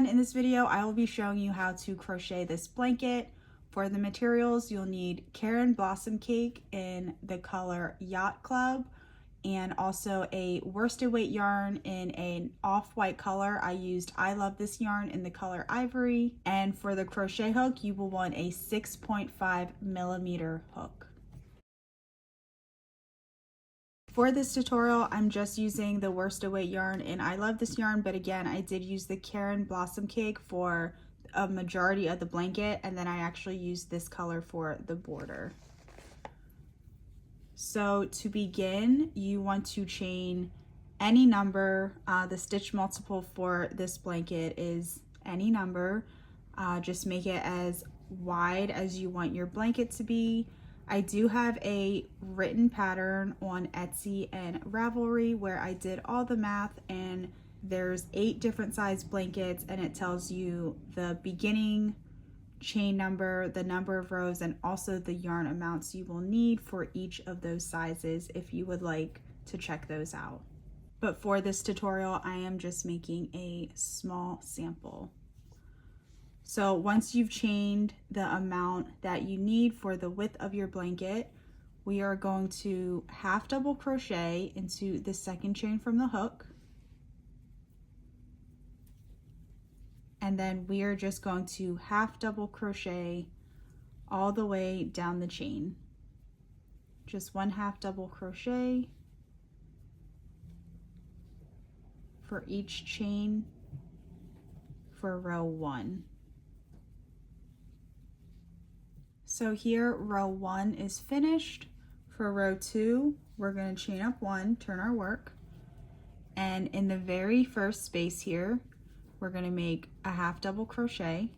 everyone, in this video I will be showing you how to crochet this blanket. For the materials, you'll need Caron Blossom Cake in the color Yacht Club and also a worsted weight yarn in an off-white color. I used I Love This yarn in the color Ivory. And for the crochet hook, you will want a 6.5mm hook. For this tutorial, I'm just using the worsted weight yarn and I Love This yarn, but again, I did use the Caron Blossom Cake for a majority of the blanket, and then I actually used this color for the border. So to begin, you want to chain any number. The stitch multiple for this blanket is any number. Just make it as wide as you want your blanket to be. I do have a written pattern on Etsy and Ravelry where I did all the math, and there's 8 different size blankets, and it tells you the beginning chain number, the number of rows, and also the yarn amounts you will need for each of those sizes if you would like to check those out. But for this tutorial, I am just making a small sample. So once you've chained the amount that you need for the width of your blanket, we are going to half double crochet into the second chain from the hook. And then we are just going to half double crochet all the way down the chain. Just one half double crochet for each chain for row 1. So here row 1 is finished. For row 2, we're going to chain up 1, turn our work, and in the very first space here, we're going to make a half double crochet,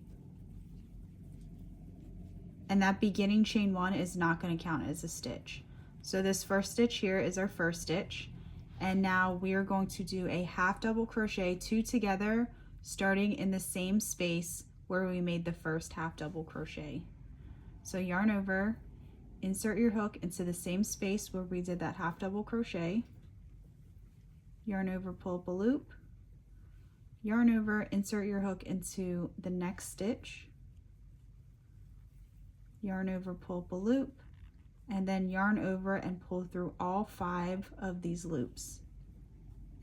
and that beginning chain 1 is not going to count as a stitch. So this first stitch here is our first stitch, and now we are going to do a half double crochet 2 together, starting in the same space where we made the first half double crochet. So yarn over, insert your hook into the same space where we did that half double crochet, yarn over, pull up a loop, yarn over, insert your hook into the next stitch, yarn over, pull up a loop, and then yarn over and pull through all 5 of these loops.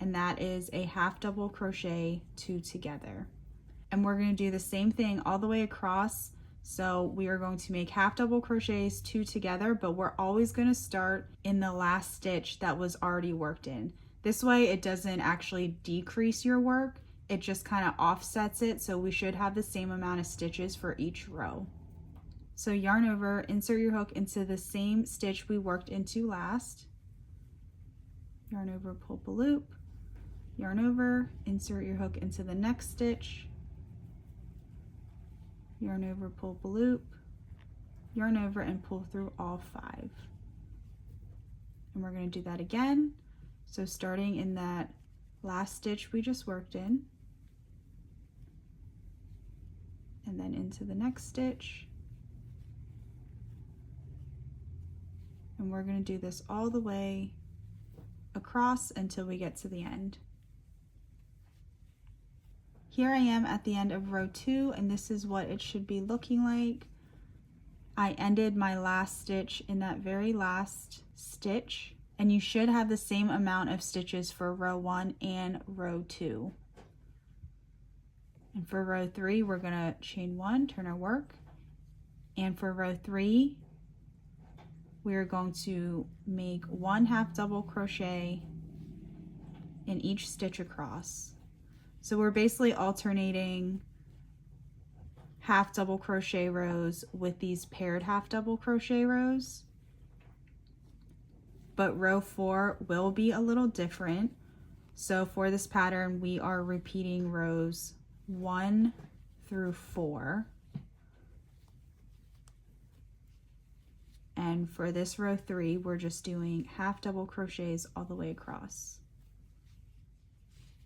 And that is a half double crochet 2 together. And we're going to do the same thing all the way across. So we are going to make half double crochets 2 together, but we're always going to start in the last stitch that was already worked in. This way it doesn't actually decrease your work, it just kind of offsets it, so we should have the same amount of stitches for each row. So yarn over, insert your hook into the same stitch we worked into last, yarn over, pull up a loop, yarn over, insert your hook into the next stitch, yarn over, pull up a loop, yarn over, and pull through all 5. And we're going to do that again. So starting in that last stitch we just worked in, and then into the next stitch, and we're going to do this all the way across until we get to the end. Here I am at the end of row 2, and this is what it should be looking like. I ended my last stitch in that very last stitch, and you should have the same amount of stitches for row 1 and row 2. And for row 3, we're going to chain 1, turn our work, and for row 3, we're going to make 1 half double crochet in each stitch across. So we're basically alternating half double crochet rows with these paired half double crochet rows. But row 4 will be a little different. So for this pattern, we are repeating rows 1 through 4. And for this row 3, we're just doing half double crochets all the way across.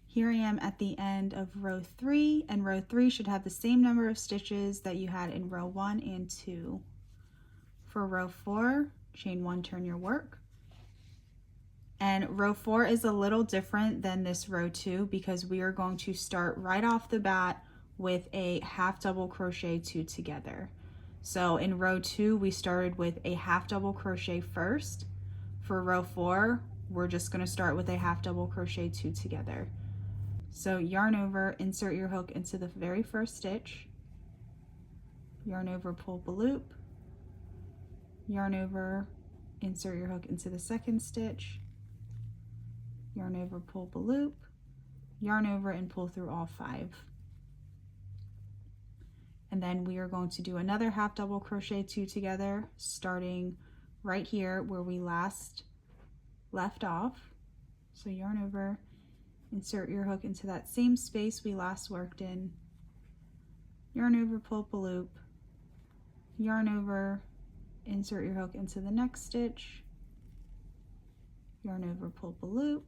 Here I am at the end of row 3, and row 3 should have the same number of stitches that you had in row 1 and 2. For row 4, chain 1, turn your work. And row 4 is a little different than this row 2 because we are going to start right off the bat with a half double crochet 2 together. So in row 2 we started with a half double crochet first. For row 4 we're just going to start with a half double crochet 2 together. So yarn over, insert your hook into the very first stitch, yarn over, pull up a loop, yarn over, insert your hook into the second stitch, yarn over, pull up a loop, yarn over, and pull through all 5. And then we are going to do another half double crochet 2 together, starting right here where we last left off. So yarn over, insert your hook into that same space we last worked in, yarn over, pull up a loop, yarn over, insert your hook into the next stitch, yarn over, pull up a loop,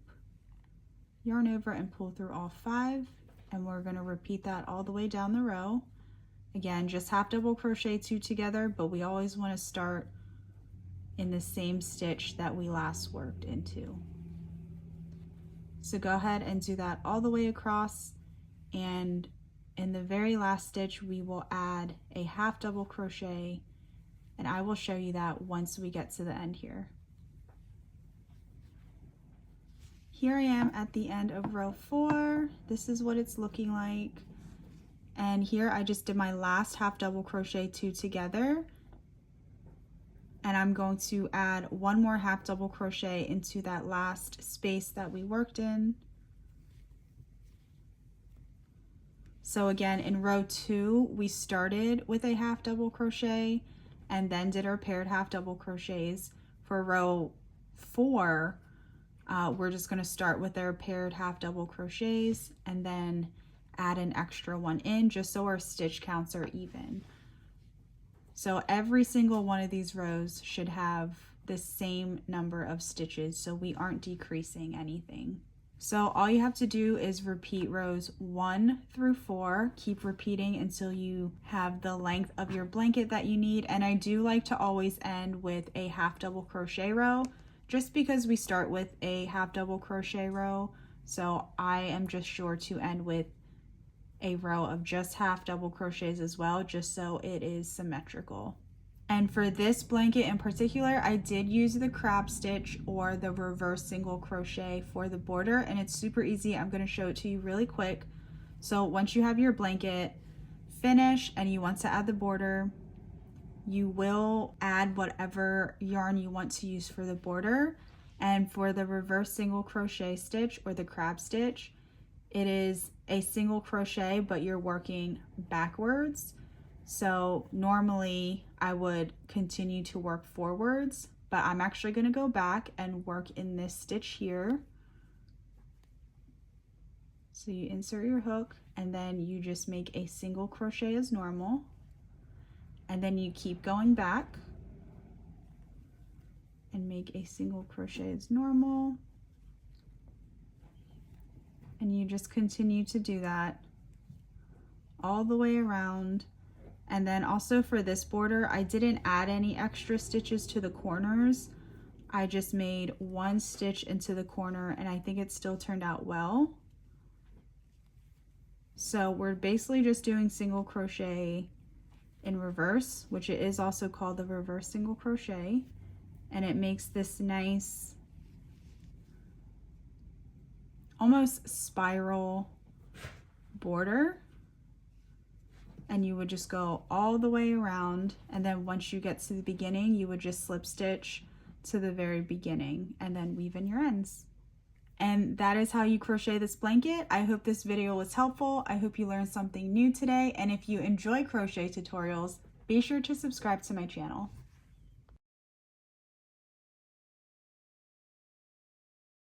yarn over, and pull through all 5. And we're going to repeat that all the way down the row. Again, just half double crochet 2 together, but we always want to start in the same stitch that we last worked into. So go ahead and do that all the way across, and in the very last stitch we will add a half double crochet, and I will show you that once we get to the end here. Here I am at the end of row 4. This is what it's looking like. And here I just did my last half double crochet 2 together, and I'm going to add one more half double crochet into that last space that we worked in. So again, in row 2 we started with a half double crochet and then did our paired half double crochets. For row 4 we're just going to start with our paired half double crochets and then add an extra one in, just so our stitch counts are even. So every single one of these rows should have the same number of stitches, so we aren't decreasing anything. So all you have to do is repeat rows 1 through 4, keep repeating until you have the length of your blanket that you need. And I do like to always end with a half double crochet row, just because we start with a half double crochet row. So I am just sure to end with a row of just half double crochets as well, just so it is symmetrical. And for this blanket in particular, I did use the crab stitch or the reverse single crochet for the border, and it's super easy. I'm going to show it to you really quick. So once you have your blanket finished and you want to add the border, you will add whatever yarn you want to use for the border. And for the reverse single crochet stitch or the crab stitch, it is a single crochet, but you're working backwards. So normally I would continue to work forwards, but I'm actually going to go back and work in this stitch here. So you insert your hook and then you just make a single crochet as normal, and then you keep going back and make a single crochet as normal. And you just continue to do that all the way around. And then also for this border, I didn't add any extra stitches to the corners. I just made one stitch into the corner, and I think it still turned out well. So we're basically just doing single crochet in reverse, which it is also called the reverse single crochet, and it makes this nice almost spiral border. And you would just go all the way around, and then once you get to the beginning, you would just slip stitch to the very beginning and then weave in your ends. And that is how you crochet this blanket. I hope this video was helpful. I hope you learned something new today, and if you enjoy crochet tutorials, be sure to subscribe to my channel.